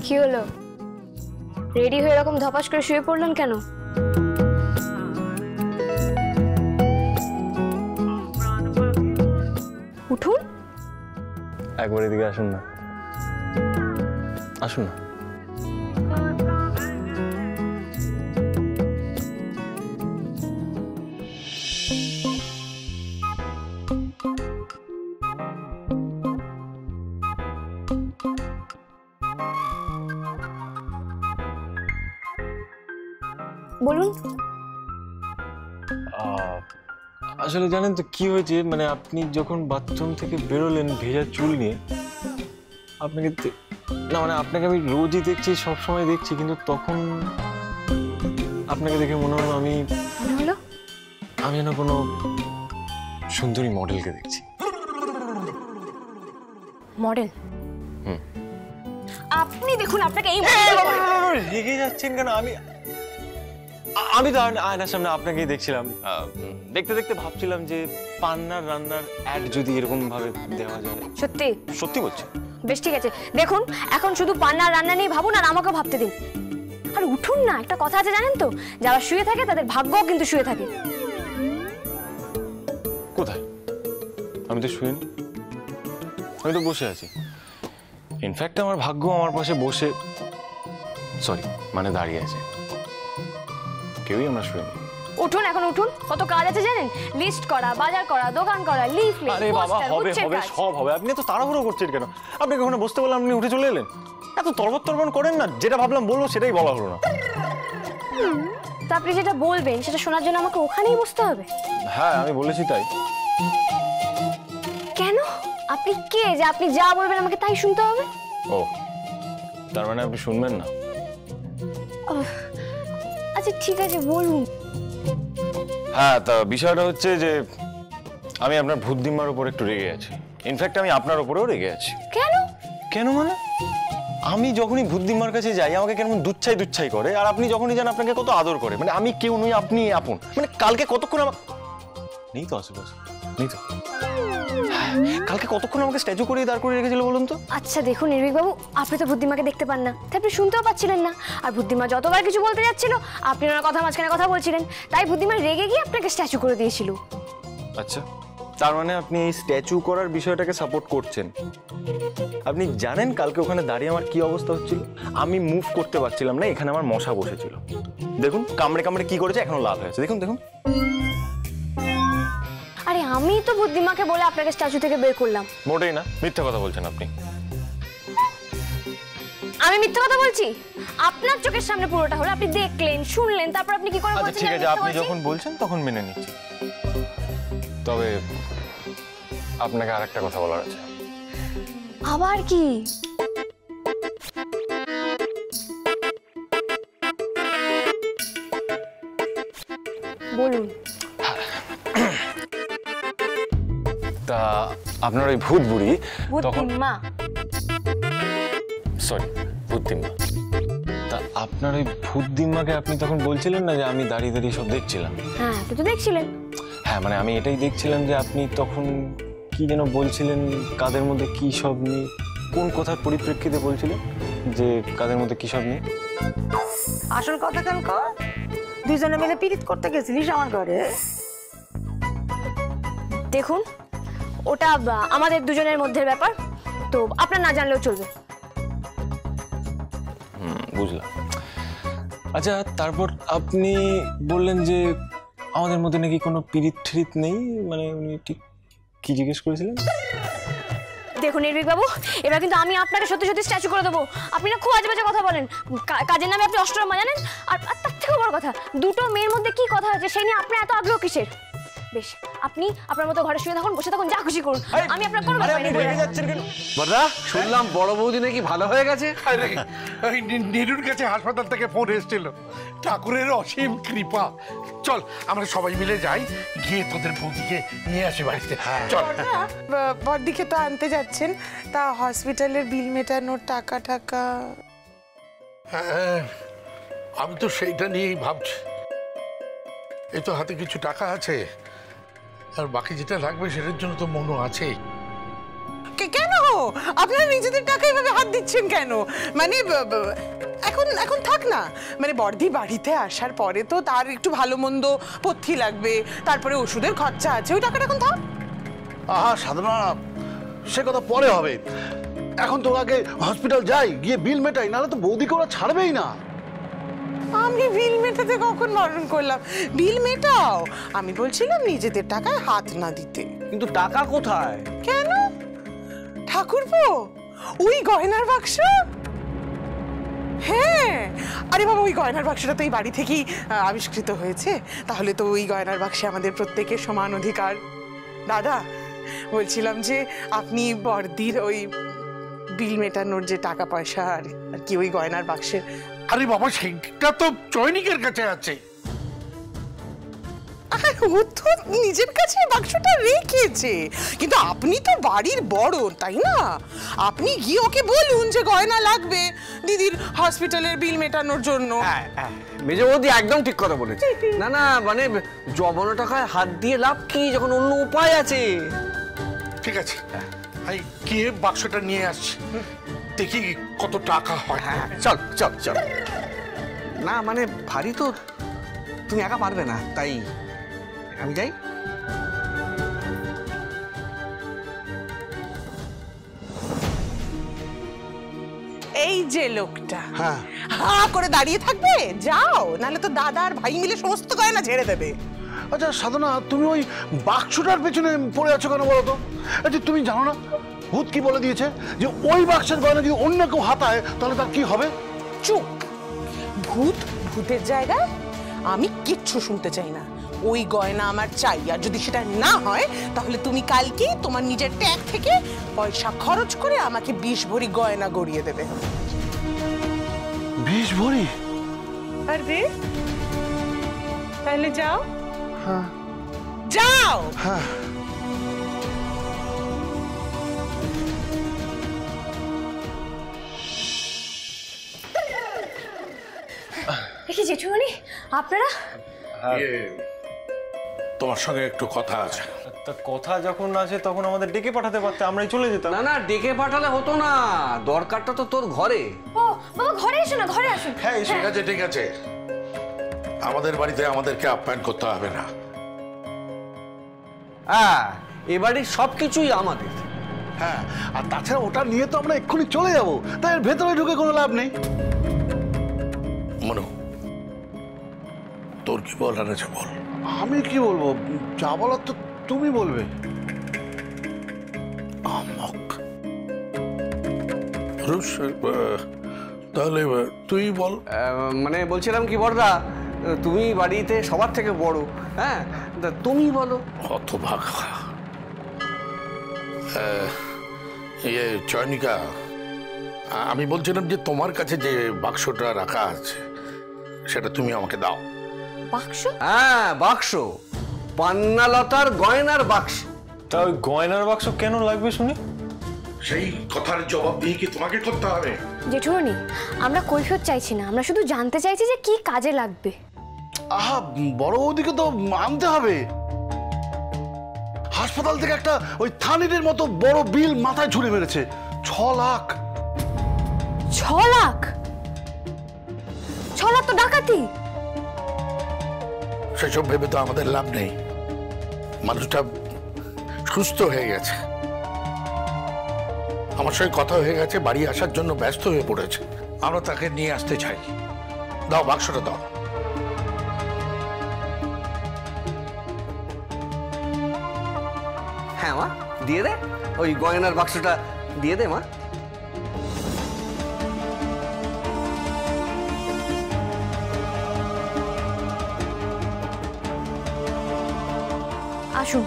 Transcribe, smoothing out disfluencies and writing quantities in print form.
কি হলো? রেডি হয়ে এরকম ধপাস করে শুয়ে পড়লেন কেন? উঠুন। একবার এদিকে আসুন না, আসুন না। বলুন। আসলে জানেন তো কি হয়েছে, মানে আপনি যখন বাথরুম থেকে বেরোলেন ভেজা চুল নিয়ে, আপনাকে না মানে আপনাকে আমি রোজই দেখছি, সব সময় দেখছি, কিন্তু তখন আপনাকে দেখে মনে হলো আমি যেন কোনো সুন্দরী মডেলকে দেখছি। মডেল? আপনি দেখুন, আপনাকে এই রেগে যাচ্ছেন কেন? আমি তো আয়নার সামনে আপনাকেই দেখছিলাম, দেখতে দেখতে ভাবছিলাম যে পান্নার রান্নার অ্যাড যদি এরকম ভাবে দেওয়া যায়। সত্যি? সত্যি বলছি। বেশ ঠিক আছে, দেখুন এখন শুধু পান্নার রান্না নিয়ে ভাবুন আর আমাকেও ভাবতে দিন। আর উঠুন না, একটা কথা আছে জানেন তো, যারা শুয়ে থাকে তাদের ভাগ্যও কিন্তু শুয়ে থাকে। কোথায়? আমি তো শুইনি, আমি তো বসে আছি। ইনফ্যাক্ট আমার ভাগ্য আমার পাশে বসে, সরি মানে দাঁড়িয়ে আছে। কেউই আমরা শুইনি। উঠুন, এখন উঠুন, কত কাজ আছে জানেন? লিস্ট করা, বাজার করা, দোকান করা, লিফলেট, আরে বাবা, হবে হবে সব হবে। আপনি তো তাড়াহুড়ো করছেন কেন? আপনি কখনো বসতে বললাম আপনি উঠে চলে এলেন? এত তরবর তরবর করেন না, যেটা ভাবলাম বলবো সেটাই বলা হলো না। তা আপনি যেটা বলবেন সেটা শোনার জন্য আমাকে ওখানেই বসতে হবে? হ্যাঁ, আমি বলেছি তাই। কেন? আপনি কে যে আপনি যা বলবেন আমাকে তাই শুনতে হবে? ও, তার মানে আপনি শুনবেন না? আচ্ছা ঠিক আছে, বলুন। হ্যাঁ, তা বিষয়টা হচ্ছে যে আমি আপনার ভূতদিম্মার উপর একটু রেগে আছি। ইনফ্যাক্ট আমি আপনার উপরেও রেগে আছি। কেন? কেন মানে আমি যখনই ভূতদিম্মার কাছে যাই আমাকে কেমন দুচ্ছাই করে, আর আপনি যখনই যান আপনাকে কত আদর করে। মানে আমি কেউ নই, আপনি আপন। মানে কালকে কতক্ষণ নেই তো আশেপাশে, নেই তো, কালকে কতক্ষণ আমাকে স্ট্যাচু করে দাঁড় করে রেখেছিল বলুন তো? আচ্ছা দেখুন নির্ভীক বাবু, আপনি তো বুদ্ধিমাকে দেখতে পান না, তাই আপনি শুনতেও পাচ্ছিলেন না। আর বুদ্ধিমা যতবার কিছু বলতে যাচ্ছিল আপনি ওনার কথা মাঝখানে কথা বলছিলেন, তাই বুদ্ধিমা রেগে গিয়ে আপনাকে স্ট্যাচু করে দিয়েছিল। আচ্ছা, তার মানে আপনি এই স্ট্যাচু করার বিষয়টাকে সাপোর্ট করছেন? আপনি জানেন কালকে ওখানে দাঁড়িয়ে আমার কি অবস্থা হচ্ছিল? আমি মুভ করতে পারছিলাম না, এখানে আমার মশা বসেছিল। দেখুন কামড়ে কামড়ে কি করেছে, এখনো লাল হয়েছে, দেখুন দেখুন। আরে আমি তো বুদ্ধিমাকে বলে আপনাকে স্ট্যাচু থেকে বের করলাম। মোটেই না, মিথ্যা কথা বলছেন আপনি। আমি মিথ্যা কথা বলছি? আপনার চোখের সামনে পুরোটা হলো, আপনি দেখলেন, শুনলেন, তারপর আপনি কি করে বলছেন? আচ্ছা ঠিক আছে, আপনি যখন বলছেন তখন মেনে নিচ্ছি। তবে আপনাকে আরেকটা কথা বলার আছে। আবার কি? বলুন। তা আপনার ওই ভূত বুড়ি তখন, বুদ্ধিমা, সরি ভূতদিম্মা, তা আপনার ওই ভূতদিম্মাকে আপনি তখন বলছিলেন না যে আমি দাঁড়িয়ে দাঁড়িয়ে সব দেখছিলাম? হ্যাঁ আপনি তো দেখছিলেন। হ্যাঁ মানে আমি এটাই দেখছিলাম যে আপনি তখন কি যেন বলছিলেন, কাদের মধ্যে কি সব নেই, কোন কথার পরিপ্রেক্ষিতে বলছিলেন যে কাদের মধ্যে কি সব নেই? আসল কথা কাল কর, দুইজনে মিলে পিরিত করতে গেছিলিস আমার ঘরে। দেখুন ওটা আমাদের দুজনের মধ্যে ব্যাপার, তো আপনার না জানলেও চলবে। বুঝলাম। আচ্ছা তারপর আপনি বললেন যে আমাদের মধ্যে নাকি কোনো পিরিত ঠিরিত নেই, মানে উনি ঠিক কি জিজ্ঞেস করেছিলেন? দেখুন নির্ভীক বাবু, এবার কিন্তু আমি আপনাকে সত্যি সত্যি স্ট্যাচু করে দেবো। আপনি না খুব আজে বাজে কথা বলেন, কাজের নামে আপনি অষ্টরম্মা জানেন। আর তার থেকে বড় কথা, দুটো মেয়ের মধ্যে কি কথা হয়েছে সেই নিয়ে আপনার এত আগ্রহ কিসের? বেশ, আপনি আপনার মতো ঘরে শুয়ে থাকুন, বসে থাকুন, যা খুশি করুন, আমি আপনার কোনো ব্যাপার নেই। রেগে যাচ্ছেন কেন? বড়দা, শুনলাম বড় বৌদি নাকি ভালো হয়ে গেছে। ওই নীরুর কাছে হাসপাতাল থেকে ফোন এসেছিল, ঠাকুরের অসীম কৃপা। চল আমরা সবাই মিলে যাই, গিয়ে তোদের বৌদিকে নিয়ে আসি বাড়িতে। চল। বড়দিকে তো আনতে যাচ্ছেন, তা হসপিটালের বিল মেটানোর টাকা টাকা? হ্যাঁ, আমি তো সেইটা নিয়েই ভাবছি। এই তো হাতে কিছু টাকা আছে, আর বাকি যেটা লাগবে সেটার জন্য তো মনও আছে। কেন আপনারা নিজেদের টাকা এভাবে হাত দিচ্ছেন কেন? মানে এখন এখন থাক না, মানে বর্দি বাড়িতে আসার পরে তো তার একটু ভালো মন্দ পথ্যি লাগবে, তারপরে ওষুধের খরচা আছে, ওই টাকাটা এখন থাক। আহা সাধনা, সে কথা পরে হবে। এখন তো আগে হসপিটাল যাই, গিয়ে বিল মেটাই, নাহলে তো বৌদিকে ওরা ছাড়বেই না। আমি বিল মেটাতে কখন বারণ করলাম? বিল মেটাও, আমি বলছিলাম নিজেদের টাকায় হাত না দিতে। কিন্তু টাকা কোথায়? কেন ঠাকুরপো, ওই গয়নার বাক্স? হ্যাঁ, আরে বাবা, ওই গয়নার বাক্সটা তো এই বাড়ি থেকেই আবিষ্কৃত হয়েছে, তাহলে তো ওই গয়নার বাক্সে আমাদের প্রত্যেকের সমান অধিকার। দাদা, বলছিলাম যে আপনি বর্দির ওই বিল মেটানোর যে টাকা পয়সা আর কি ওই গয়নার বাক্সের। আরে বাবা, সেইটা তো চয়নিকের কাছে আছে। ও তো নিজের কাছে বাক্সটা রেখেছে, কিন্তু আপনি তো বাড়ির বড়, তাই না? আপনি গিয়ে ওকে বলুন যে গয়না লাগবে দিদির হসপিটালের বিল মেটানোর জন্য। মেজে বৌদি একদম ঠিক কথা বলেছে। না না, মানে জমানো টাকায় হাত দিয়ে লাভ কি, যখন অন্য উপায় আছে। ঠিক আছে, এই গিয়ে বাক্সটা নিয়ে আসছি, দেখি কত টাকা হয়। হ্যাঁ, চল চল চল। না মানে ভারী তো, তুমি একা পারবে না, তাই আমি যাই। এই যে লোকটা হ্যাঁ, হা করে দাঁড়িয়ে থাকবে, যাও, নাহলে তো দাদা আর ভাই মিলে সমস্ত গয়না ঝেড়ে দেবে। আচ্ছা সাধনা, তুমি ওই বাক্সটার পেছনে পড়ে আছো কেন বলো তো? আচ্ছা তুমি জানো না ভূত কি বলে দিয়েছে, যে ওই বাক্সের গয়না যদি অন্য কেউ হাতায় তাহলে তার কি হবে? চুপ, ভূত ভূতের জায়গায় আমি কিচ্ছু শুনতে চাই না। ওই গয়না আমার চাই, আর যদি সেটা না হয় তাহলে তুমি কালকে তোমার নিজের ট্যাগ থেকে পয়সা খরচ করে আমাকে 20 ভরি গয়না গড়িয়ে দেবে। 20 ভরি? আরে তাহলে যাও। হ্যাঁ যাও। হ্যাঁ। দেখি জেঠুমনি, আপনারা? তোমার সঙ্গে একটু কথা আছে। তা কথা যখন আছে তখন আমাদের ডেকে পাঠাতে পারতে, আমরাই চলে যেতাম। না না, ডেকে পাঠালে হতো না, দরকারটা তো তোর ঘরে। ও বাবা, ঘরে এসো না, ঘরে আসুন। হ্যাঁ, ঠিক আছে ঠিক আছে, আমাদের বাড়িতে আমাদেরকে আপ্যায়ন করতে হবে না। হ্যাঁ, এবারে সবকিছুই আমাদের। হ্যাঁ, আর তাছাড়া ওটা নিয়ে তো আমরা এক্ষুনি চলে যাবো, তাই এর ভেতরে ঢুকে কোনো লাভ নেই। মনু, তোর কি বলার আছে বল। আমি কি বলবো, যা বলার তো তুমি বলবে। তাহলে তুই বল। মানে বলছিলাম কি বড়দা, তুমি বাড়িতে সবার থেকে বড়, হ্যাঁ, তা তুমি বলো। হতভাগা। ইয়ে চয়নিকা, আমি বলছিলাম যে তোমার কাছে যে বাক্সটা রাখা আছে সেটা তুমি আমাকে দাও। বাক্স? হ্যাঁ, বাক্স, পান্নালতার গয়নার বাক্স। তা ওই গয়নার বাক্স কেন লাগবে শুনি? সেই কথার জবাব দিয়ে কি তোমাকে করতে হবে? জেঠুমনি, আমরা কৈফিয়ত চাইছি না, আমরা শুধু জানতে চাইছি যে কি কাজে লাগবে। আহা, বড় বৌদিকে তো আনতে হবে। হাসপাতাল থেকে একটা ওই থানিদের মতো বড় বিল মাথায় ঝুড়ে মেরেছে, 6 লাখ। 6 লাখ? 6 লাখ তো ডাকাতি। সেসব ভেবে তো আমাদের লাভ নেই, মানুষটা সুস্থ হয়ে গেছে, আমার সঙ্গে কথা হয়ে গেছে, বাড়ি আসার জন্য ব্যস্ত হয়ে পড়েছে, আমরা তাকে নিয়ে আসতে চাই। দাও বাক্সটা দাও। হ্যাঁ মা, দিয়ে দে, ওই গয়নার বাক্সটা দিয়ে দে মা। আসুন।